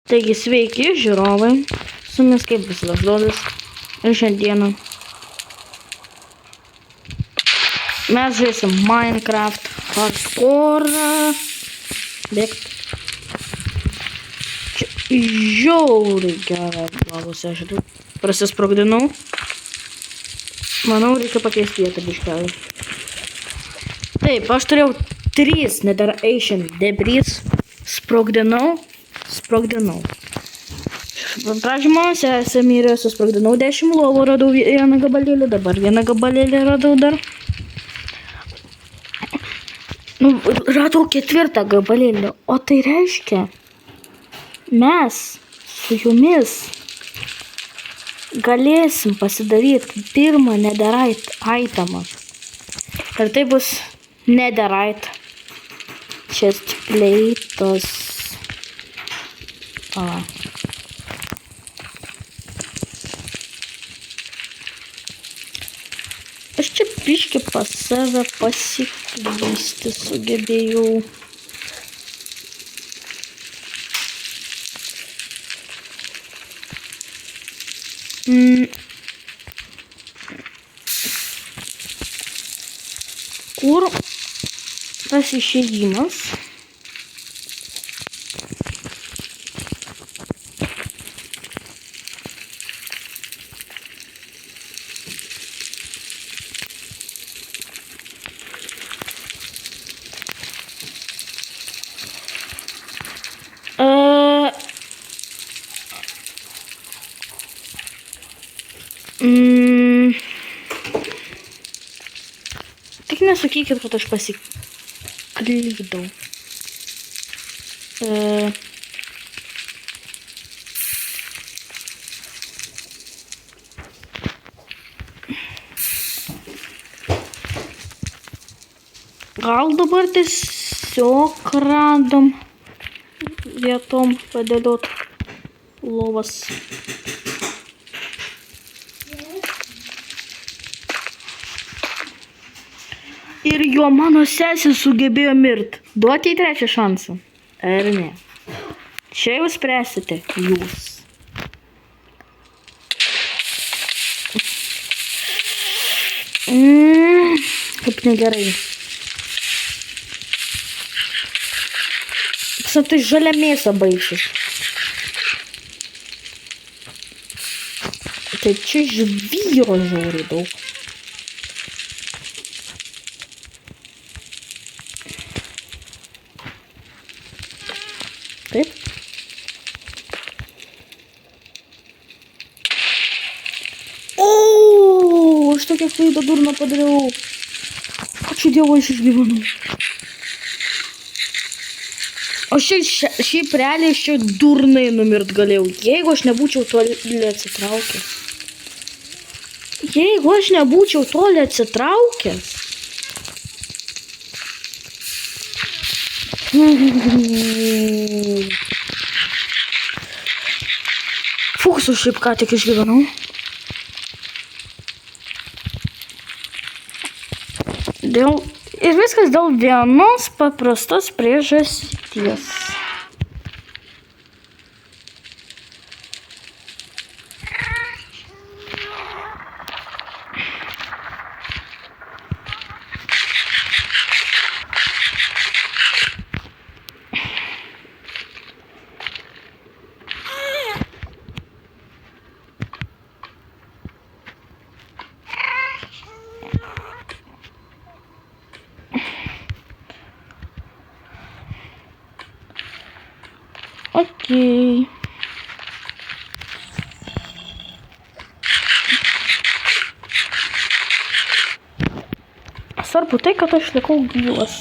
Taigi sveiki žiūrovai, su jumis kaip visada Žodis ir šiandieną mes žaisim Minecraft Hardcore. Bėgt. Čia žiauriai gerą lavos ežerą. Prasisprogdinau. Manau, reikia pakeisti vietą biškelį. Taip, aš turėjau 3 Nether debris. Sprogdinau. Pradžiuose mirė, susprogdinau 10 lovų, radau vieną gabalėlį, dabar vieną gabalėlį radau dar. Radau 4 gabalėlį, o tai reiškia, mes su jumis galėsim pasidaryti pirmą netherite itemą. Ir tai bus netherite chestplate'as. Aš čia biškį pas save pasiklysti sugebėjau. Kur tas išėjimas? Tik nesakykit, kad aš pasiklydau. Gal dabar tiesiog random vietom padėliot lovas. Ir jo mano sesė sugebėjo mirt. Duoti į 3 šansą. Ar ne? Čia jau spręsite jūs. Kaip negerai. Tai žalia mėsa baigsis. Tai čia žvyro žiauriai daug. Taip. Aš tokią klaidą durną padariau. Ačiū Dievui, aš išgyvenau. O šiaip realiai aš čia durnai numirt galėjau, jeigu aš nebūčiau toli atsitraukęs. Fuksu šiaip ką tik išgyvenau. Ir viskas dėl vienos paprastos priežasties. Okei. Svarbu tai, kad aš likau gyvas.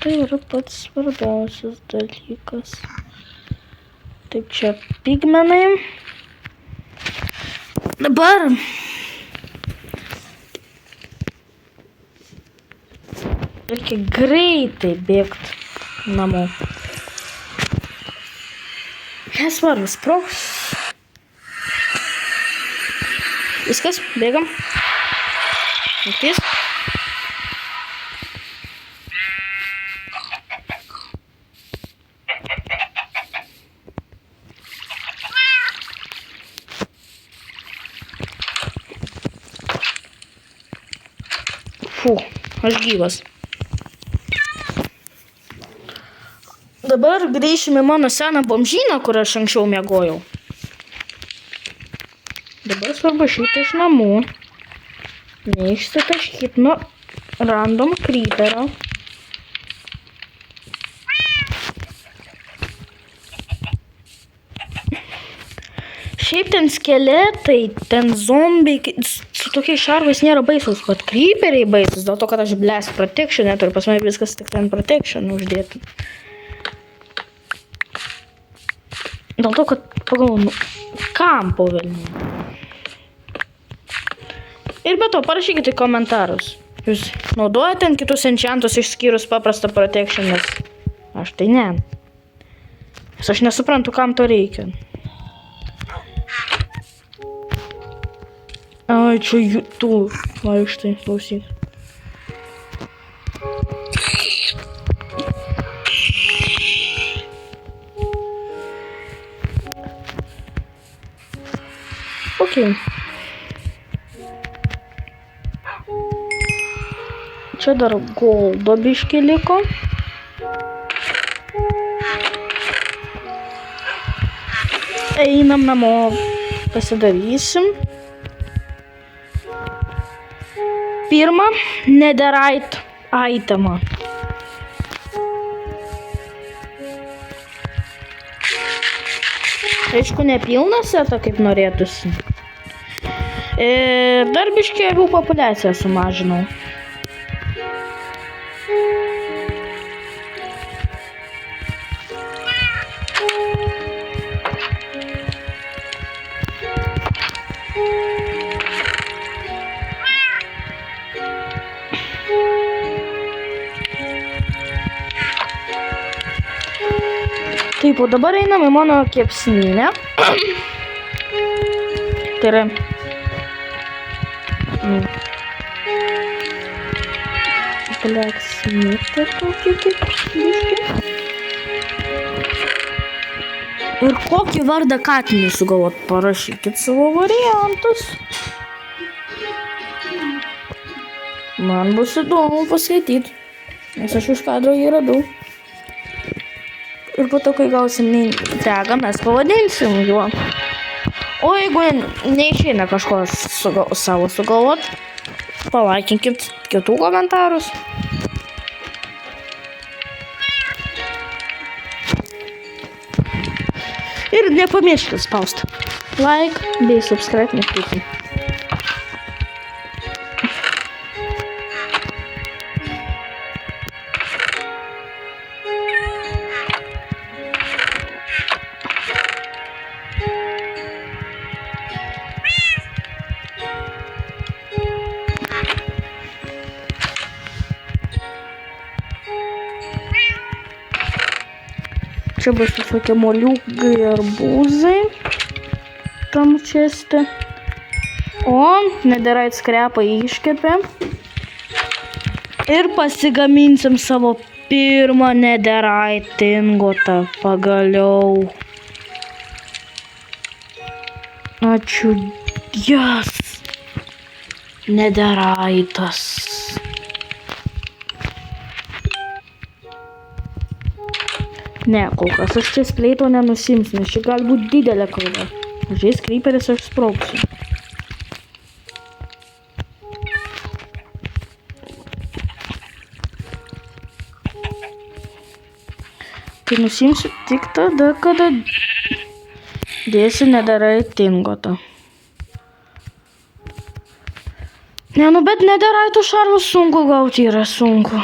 Tai yra pats svarbiausias dalykas. Taip, čia pigmenai. Dabar reikia greitai bėgti namo. Nesvarbu, sprogs. Viskas, bėgam. Naktis. Fū, aš gyvas. Dabar grįšime į mano seną bomžyną, kur aš anksčiau miegojau. Dabar svarbu išeiti iš namų. Neišsitaškyt nuo random creeperio. Šiaip ten skeletai, ten zombiai, su tokiais šarvais nėra baisus, bet creeperiai baisus, dėl to, kad aš blast protection neturiu, pas mane viskas tik ten protection uždėti. Dėl to, kad pagalvoju, kam po velnių. Ir be to, parašykite komentarus. Jūs naudojate ten kitus enchantus išskyrus paprastą protection, nes aš tai ne. Nes aš nesuprantu, kam to reikia. Ai, čia tu vaikštai, klausyk. Okay. Čia dar goldo biškį liko. Einam namo, pasidarysim. Pirma, netherite itemą. Aišku, nepilną setą, kaip norėtųsi. Ir dar biškį avių populiaciją sumažinau. Taip, o dabar einam į mano kepsninę. Tai yra... Blacksmithą tokį kaip biškį. Ir kokį vardą katinį sugalvot, parašykit savo variantus. Man bus įdomu paskaityti, nes aš už kadro jį radau. Ir po to, kai gausim tagą, mes pavadinsim juo. O jeigu neišeina kažko savo sugalvot, palaikinkit kitų komentarus. Ir nepamirškit spausti like bei subscribe mygtuką. Čia bus visokie moliūgai, arbūzai tam česte. O, netherite skrepą iškepėm. Ir pasigaminsim savo pirmą netherite ingotą pagaliau. Ačiū, jas. Netheraitas. Ne, kol kas aš čia spleito nenusimsiu, nes čia gali būti didelė kalba. Žais creeperis aš sprauksiu. Tai nusimsiu tik tada, kada dėsi netherite ingotą. Ne, nu bet netherite šarvus sunku gauti, yra sunku.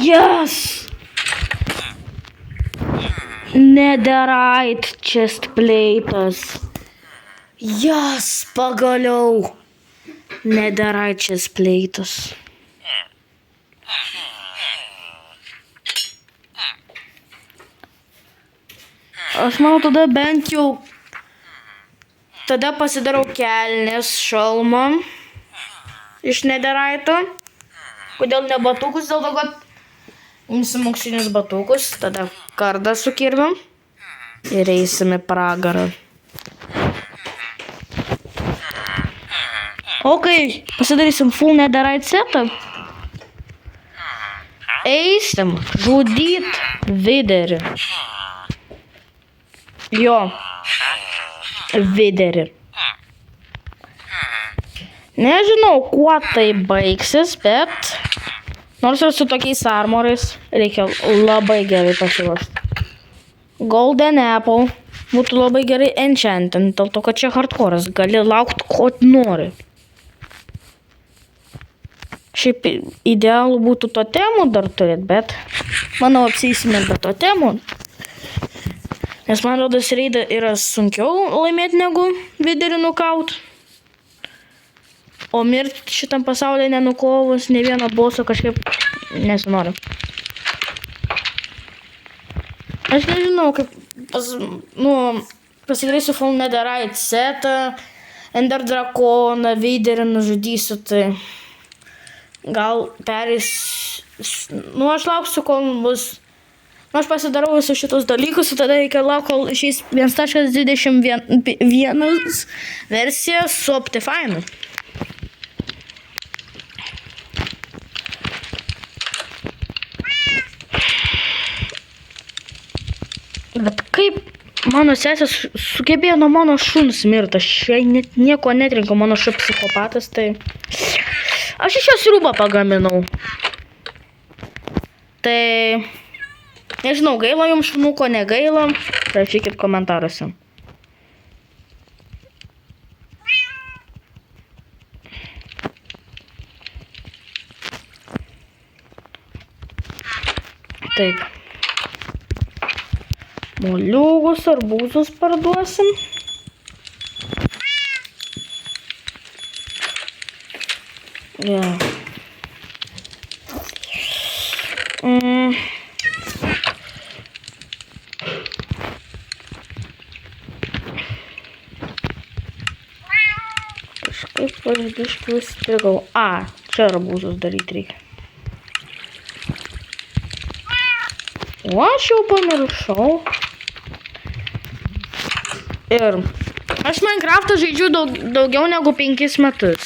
Yes! Netherite chestplate'as. Yes, pagaliau. Netherite chestplate'as. Aš manau, tada bent jau... Tada pasidarau kelnes šalmą iš netherite'o. Kodėl ne batukus? Dėl to, kad imsim auksinius batukus, tada kardą su kirviu ir eisim į pragarą. O kai pasidarysim full netherite setą, eisim žudyt viderį. Jo. Viderį. Nežinau, kuo tai baigsis, bet nors ir su tokiais armorais reikia labai gerai pasiruošti. Golden Apple būtų labai gerai enchantint, dėl to, kad čia hardcore'as, gali laukti, ko nori. Šiaip idealų būtų totemų dar turėti, bet manau apsėsime be totemų. Nes man rodos reidą yra sunkiau laimėti negu viderį nukaut. O mirti šitam pasaulyje nenukovus ne vieno boso kažkaip nesinori. Aš nežinau, kaip pasidarysiu full netherite setą, ender drakoną, viderį nužudysiu, tai gal pereis... aš lauksiu, kol bus... Aš pasidarau visus šitus dalykus, tada reikia laukti, kol išeis 1.21 versija su Optifine. Bet kaip mano sesė sugebėjo nuo mano šuns mirti, aš jai net nieko netrinku, mano šuo psichopatas, tai... Aš iš jos sriubą pagaminau. Tai... Nežinau, gaila jums šunuko, negaila, rašykit komentaruose. Taip. Moliūgus, arbūzus parduosim. Kažkaip aš biškį užstrigau. Čia arbūzus daryti reikia. O, aš jau pamiršau. Ir aš Minecraft'ą žaidžiu daugiau negu 5 metus.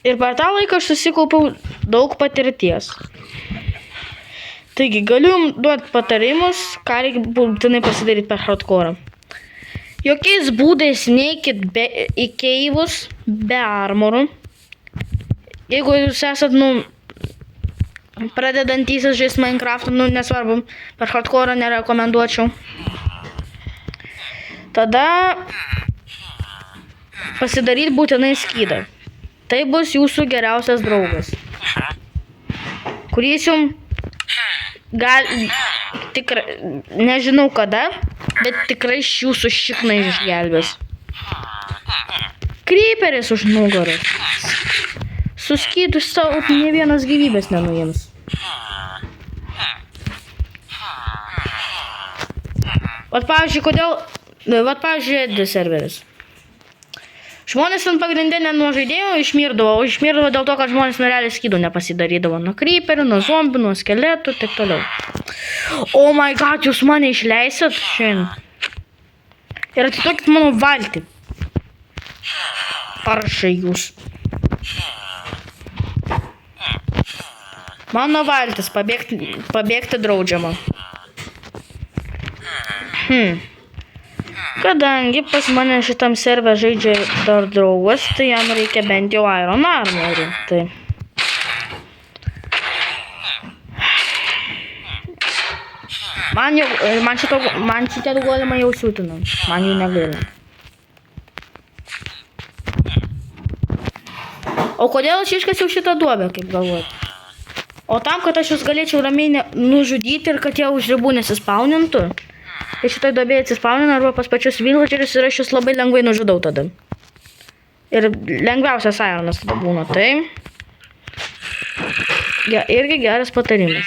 Ir per tą laiką aš susikaupiau daug patirties. Taigi, galiu jums duoti patarimus, ką reikia būtinai pasidaryti per hardcore'ą. Jokiais būdais neikit į keivus be armorų. Jeigu jūs esat, pradedantysis žaisti Minecraft'ą, nesvarbu, per hardcore'ą nerekomenduočiau. Tada pasidaryti būtinai skydą. Tai bus jūsų geriausias draugas, kuris jums nežinau kada, bet tikrai jūsų šikną išgelbės. Creeperis už nugaros. Su skydu savo ne vienas gyvybės nenuims. Vat pavyzdžiui, Eddi serveris. Žmonės ant pagrindinę nuo žaidėjo išmirdavo, o išmirdavo dėl to, kad žmonės realiai skydų nepasidarydavo. Nuo creeperių, nuo zombių, nuo skeletų, taip toliau. Oh my god, jūs mane išleisit šiandien. Ir atitokit mano valtį. Paršai jūs. Mano valtis, pabėgti draudžiama. Kadangi pas mane šitam serve žaidžia dar draugas, tai jam reikia bent jau Iron Armorų. Tai. Man šitie golemai jau siūtina. Man jų negaila. O kodėl aš iškasiau šitą duobę, kaip galvojat? O tam, kad aš jūs galėčiau ramiai nužudyti ir kad jie už ribų nesispaunintų. Tai šitoj duobėje atsispaunina arba pas pačius villagerius ir aš jūs labai lengvai nužudau tada. Ir lengviausias ironas tada būna, tai. Irgi geras patarimas.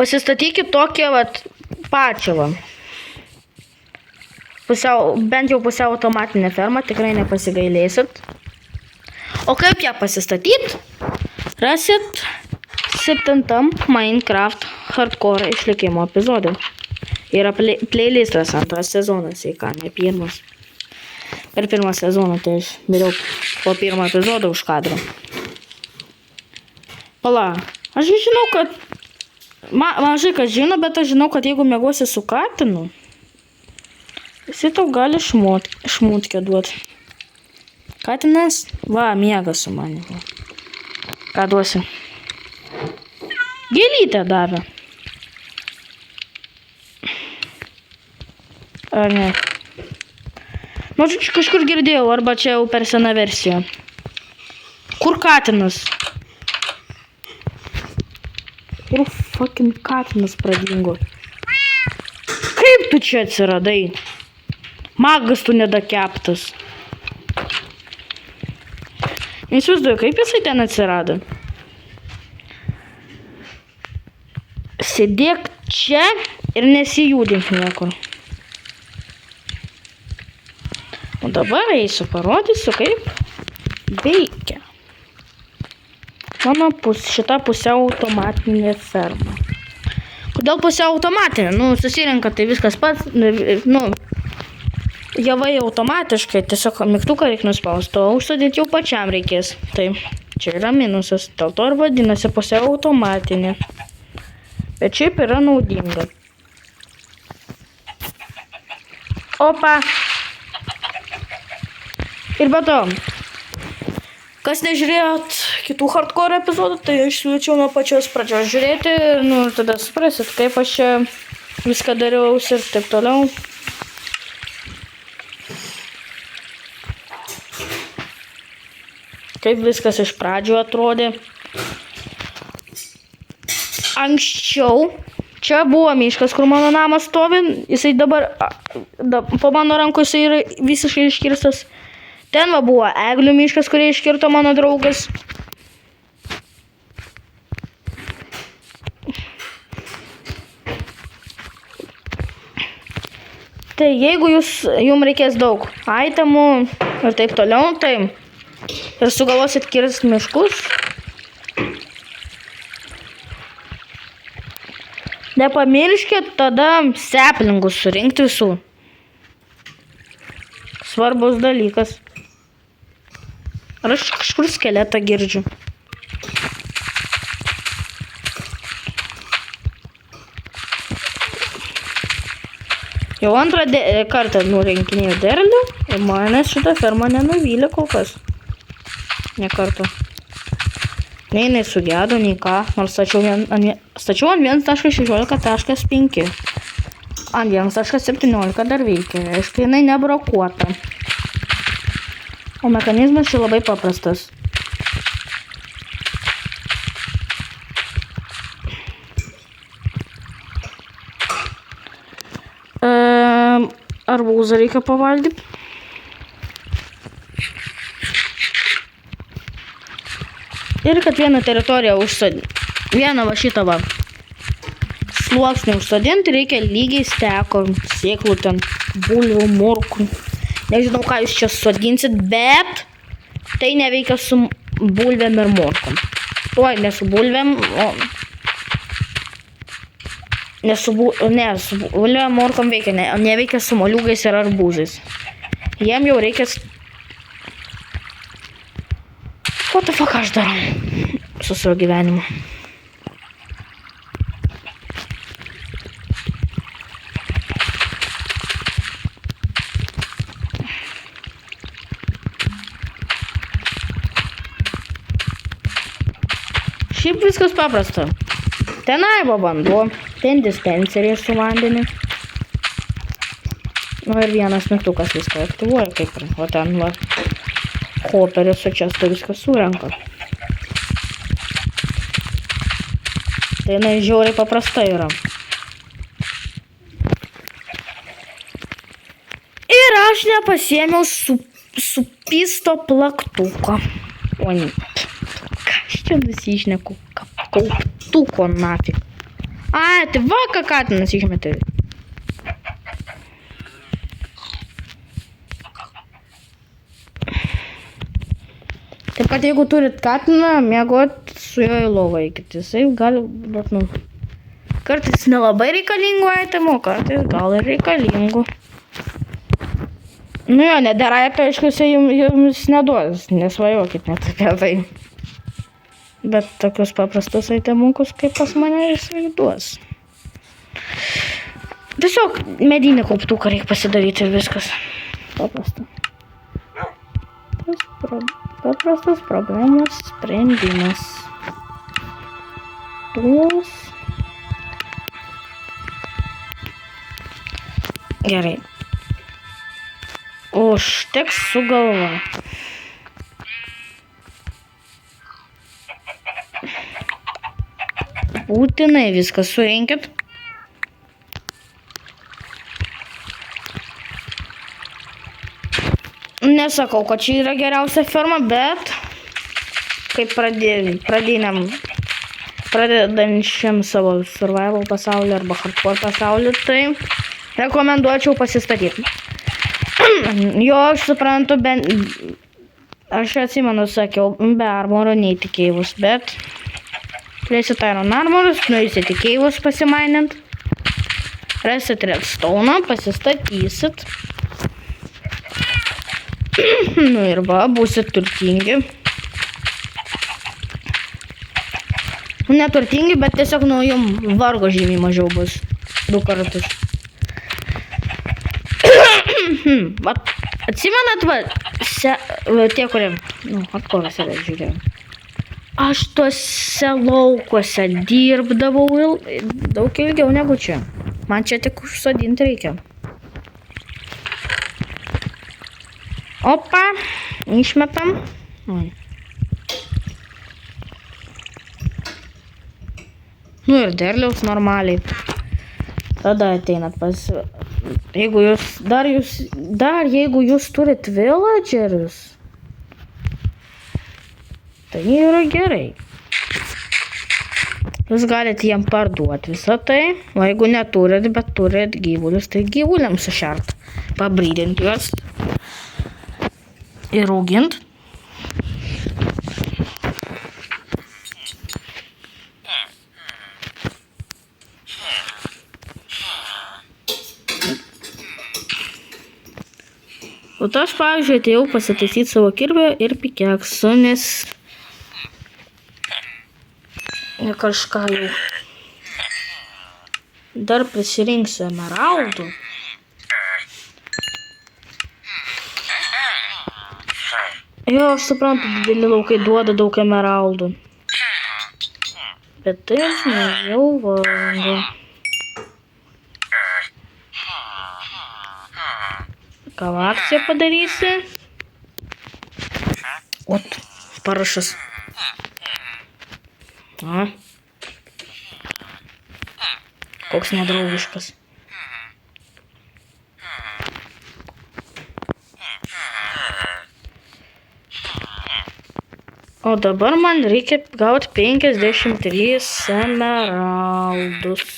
Pasistatykit tokią vat pačią. Va. Bent jau pusiau automatinę fermą, tikrai nepasigailėsit. O kaip ją pasistatyt? Rasit 7 Minecraft Hardcore išlikimo epizodų. Yra playlistas 2 sezonas, jei ką, ne 1. Per 1 sezoną, tai aš vėliau po 1 epizodo už kadro. Pala, aš žinau, kad mažai kas žino, bet aš žinau, kad jeigu miegosi su katinu, jisai tau gali šmutkę duoti. Katinas, va, miega su manimi. Ką duosi? Gėlytę davė. Ar ne? Nu, kažkur girdėjau, arba čia jau per sena versija. Kur katinas? Kur fucking katinas pradingo? Kaip tu čia atsiradai? Magas tu nedakeptas. Įsivaizduoju, kaip jisai ten atsirado? Sėdėk čia ir nesijudink niekur. O dabar eisiu, parodysiu, kaip veikia mano šita pusiau automatinė ferma. Kodėl pusiau automatinė? Nu, susirenka tai viskas pats, nu, javai automatiškai, tiesiog mygtuką reikia nuspausti, o užsodėti jau pačiam reikės. Tai čia yra minusas, dėl to ir vadinasi pusiau automatinė. Bet šiaip yra naudinga. Opa! Ir be to, kas nežiūrėjot kitų hardcore epizodų, tai aš siūlyčiau nuo pačios pradžios žiūrėti, nu, tada suprasit, kaip aš čia viską dariausi ir taip toliau. Kaip viskas iš pradžių atrodė. Anksčiau čia buvo miškas, kur mano namas stovi, jisai dabar, po mano rankų jisai yra visiškai iškirstas. Ten va buvo eglių miškas, kurį iškirto mano draugas. Tai jeigu jums reikės daug itemų ir taip toliau, tai ir sugalvosit kirst miškus, nepamirškit tada saplingus surinkti visų. Svarbus dalykas. Ar aš kažkur skeletą girdžiu? Jau antrą kartą nurinkinėjau derlių ir manęs šitą fermą nenuvylė kol kas. Ne kartą. Nei jinai sugedo, nei ką, nors stačiau ant 1.16.5. Ant 1.17 dar veikia, aišku, jinai nebrokuota. O mechanizmas čia labai paprastas. Arbūzą reikia pavalgyti. Ir kad vieną teritoriją vieną va šitą va sluoksnį užsodinti, reikia lygiai steko, sėklų ten, bulvių, morkų. Nežinau, ką jūs čia sodinsit, bet tai neveikia su bulvėm ir morkom. Oi, ne su bulvėm, su bulvėm morkom veikia, neveikia su moliūgais ir arbūzais. Jiem jau reikia... What the fuck aš darau su savo gyvenimu? Šiaip viskas paprasta. Tenai va vanduo, ten dispenserė su vandeniu. Nu ir vienas mygtukas viską aktyvuoja, kaip ir, o ten va hoperis su čestu viskas surenka. Tai jinai žiauriai paprasta yra. Ir aš nepasiėmiau supisto plaktuko. O ne. Ką aš čia nusišneku? Kauptuko nafig. A, tai va, ką katinas išmetė. Taip pat jeigu turit katiną, mėgot su juo į lovą eikit. Jisai gali, bet nu, kartais nelabai reikalingų aitemų, kartais gal ir reikalingų. Nu jo, nedera apie aiškiusiai jums neduos, nesvajokit net apie tai. Bet tokius paprastus aitemukus kaip pas mane jisai duos. Tiesiog medinį kauptuką reikia pasidaryti ir viskas. Paprasta. Paprastas problemos sprendimas. Tuos. Gerai. Užteks su galva. Būtinai viską surinkit. Nesakau, kad čia yra geriausia ferma, bet kaip pradedančiam savo survival pasaulį arba hardcore pasaulį, tai rekomenduočiau pasistatyti. Jo, aš suprantu, aš atsimenu, sakiau, be armoro neįtikėjus, bet turėsit Iron Armorus, nueisit į keivus pasimainint, rasit redstone, pasistatysit. Nu ir va, būsit turtingi. Neturtingi, bet tiesiog nu jums vargo žymiai mažiau bus 2 kartus. Va, atsimenat, tie, kurie, hardcore'ą save žiūrėjau. Aš tuose laukuose dirbdavau daug ilgiau negu čia. Man čia tik užsodinti reikia. Opa, išmetam. Nu ir derliaus normaliai. Tada ateinat pas... Jeigu jūs turit villagerius, tai yra gerai. Jūs galite jiem parduoti visą tai, o jeigu neturit, bet turit gyvulius, tai gyvuliams sušert, pabrydinti juos ir augint. O to aš, pavyzdžiui, atėjau pasitaisyti savo kirvę ir pikeksų, nes kažką jau dar prisirinksiu emeraldų. Jo, aš suprantu, dideli laukai duoda daug emeraldų. Bet tai aš mažiau vargu. Gal akciją padarysi? Ot, parašas. Koks nedraugiškas. O dabar man reikia gauti 53 emeraldus.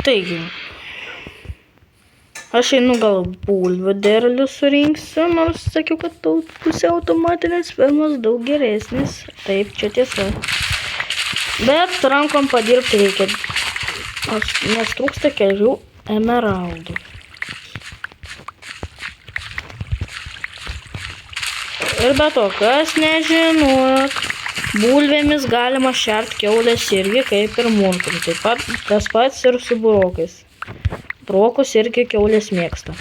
Taigi, aš einu gal bulvių derlių surinksiu, nors sakiau, kad pusiau automatinės fermos daug geresnis. Taip, čia tiesa. Bet rankom padirbti reikia, nes trūksta kelių emeraldų. Ir be to, kas nežinot, bulvėmis galima šert kiaulės irgi kaip ir murkom. Taip pat tas pats ir su burokais. Burokus irgi kiaulės mėgsta.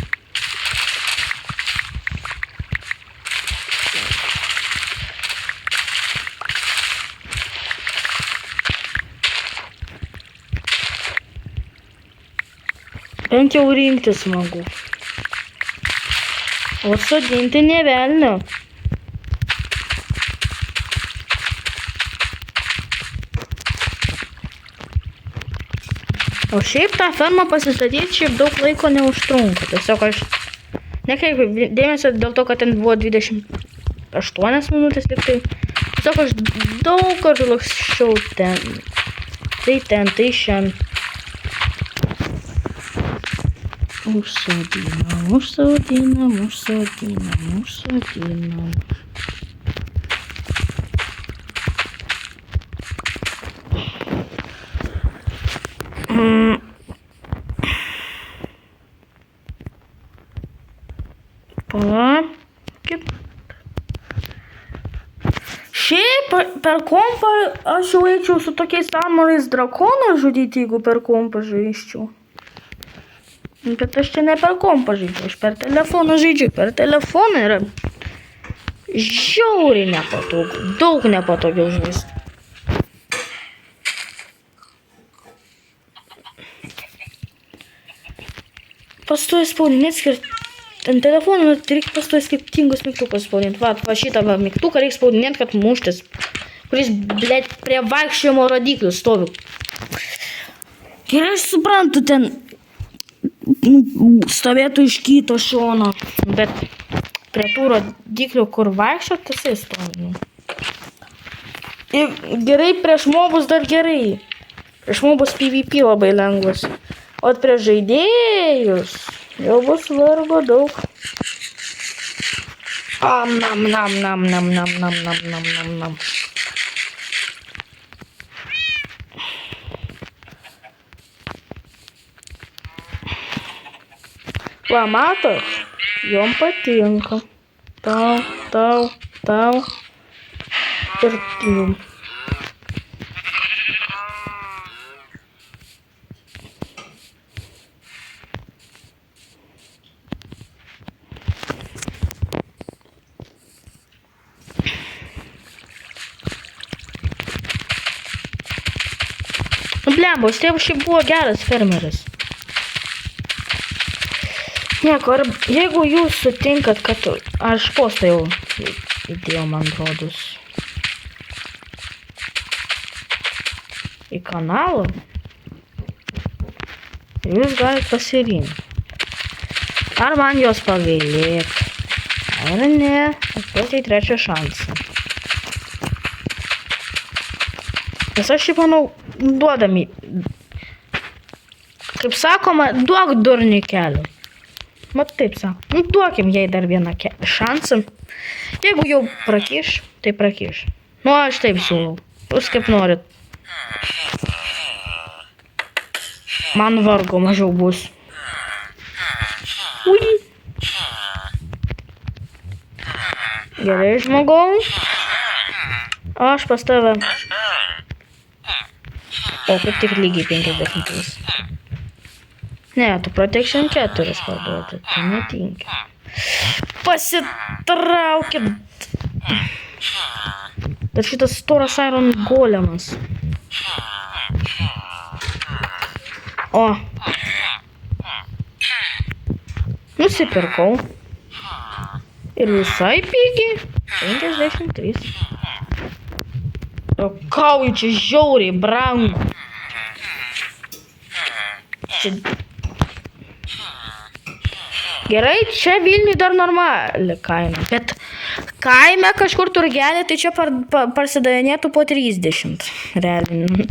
Bent jau rinkti smagu. O sodinti nė velnio. O šiaip tą fermą pasistatyti šiaip daug laiko neužtrunka. Tiesiog aš nekreipiu dėmesio dėl to, kad ten buvo 28 minutės liktai. Tiesiog aš daug kartų laksčiau ten. Tai šiandien. Užsodinam. Šiaip per kompą aš jau eičiau su tokiais armorais drakoną žudyti, jeigu per kompą žaisčiau. Bet aš čia ne per kompą žaidžiu, aš per telefoną žaidžiu. Per telefoną yra žiauriai nepatogu, daug nepatogiau žaisti. Pastoji spaudinėt skirti. Ant telefono reikia pastoji skirtingus mygtukus spaudinti. Va šitą mygtuką reikia spaudinėti, kad muštis. Kuris, blėt, prie vaikščiojimo rodiklių stovi. Gerai, aš suprantu, ten stovėtų iš kito šono. Bet prie tų rodiklių, kur vaikščio, tasai stovi. Ir gerai, prieš mobus dar gerai. Prieš mobus PvP labai lengvas. O prieš žaidėjus jau bus vargo daug. Nam. Va, matot? Jom patinka. Tau. Ir jum. Blembos, tėvas šiaip buvo geras fermeris. Nieko, jeigu jūs sutinkat, kad aš postą jau įdėjau, man rodos, į kanalą, jūs galite pasirinkti. Ar man jos pagailėti, ar ne, duoti trečią šansą. Nes aš šiaip manau, duodami, kaip sakoma, duok durniui kelią. Mat taip sako, duokim jai dar vieną šansą. Jeigu jau prakiš, tai prakiš. Nu, aš taip siūlau. Jūs kaip norit. Man vargo mažiau bus. Ui. Gerai, žmogau. Aš pas tave. O, kaip tik lygiai 53. Ne, tu Protection 4 parduoti, tai netinkia. Pasitraukit. Bet šitas storas Iron Golemas. O. Nusipirkau. Ir visai pigiai. 53. O kaujų čia žiauriai brangu. Čia... Gerai, čia Vilniui dar normali kaina. Bet kaime kažkur turgelė, tai čia parsidavinėtų po 30. Realiai.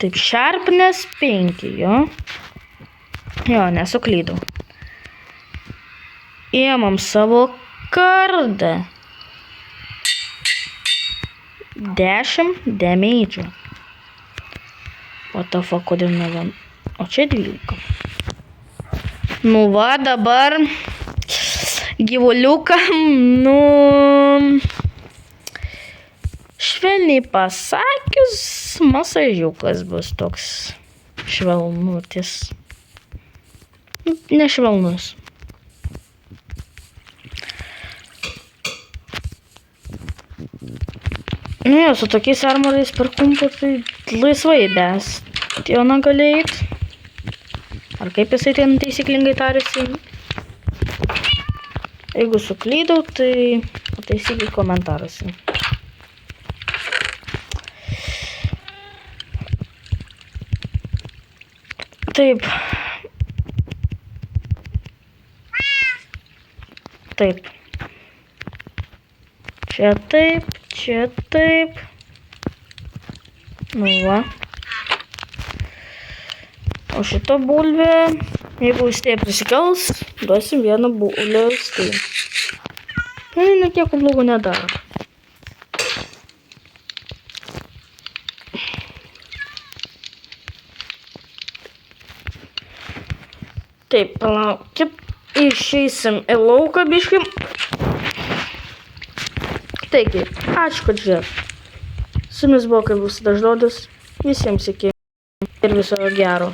Taip, Sharpness 5, jo. Jo, nesuklydau. Ėmam savo kardą. 10 damage. What the fuck, kodėl ne vien? O čia 12. Nu va, dabar gyvuliukam, nu... Švelniai pasakius, masažiukas bus toks švelnutis. Ne švelnus. Nu jo, su tokiais armorais per kumpą tai laisvai best. Joną gali eit. Ar kaip jisai ten taisyklingai tarėsi? Jeigu suklydau, tai pataisykit komentaruose. Taip. Taip. Čia taip, čia taip. Nu va. O šitą bulvę, jeigu jis taip prisikels, duosim vieną bulvę tai. Net nieko blogo nedaro. Taip, palaukit. Išeisim į lauką biškį. Taigi, ačiū, kad žiūrėjot. Su jumis buvo kaip visada žodis. Visiems iki ir viso gero.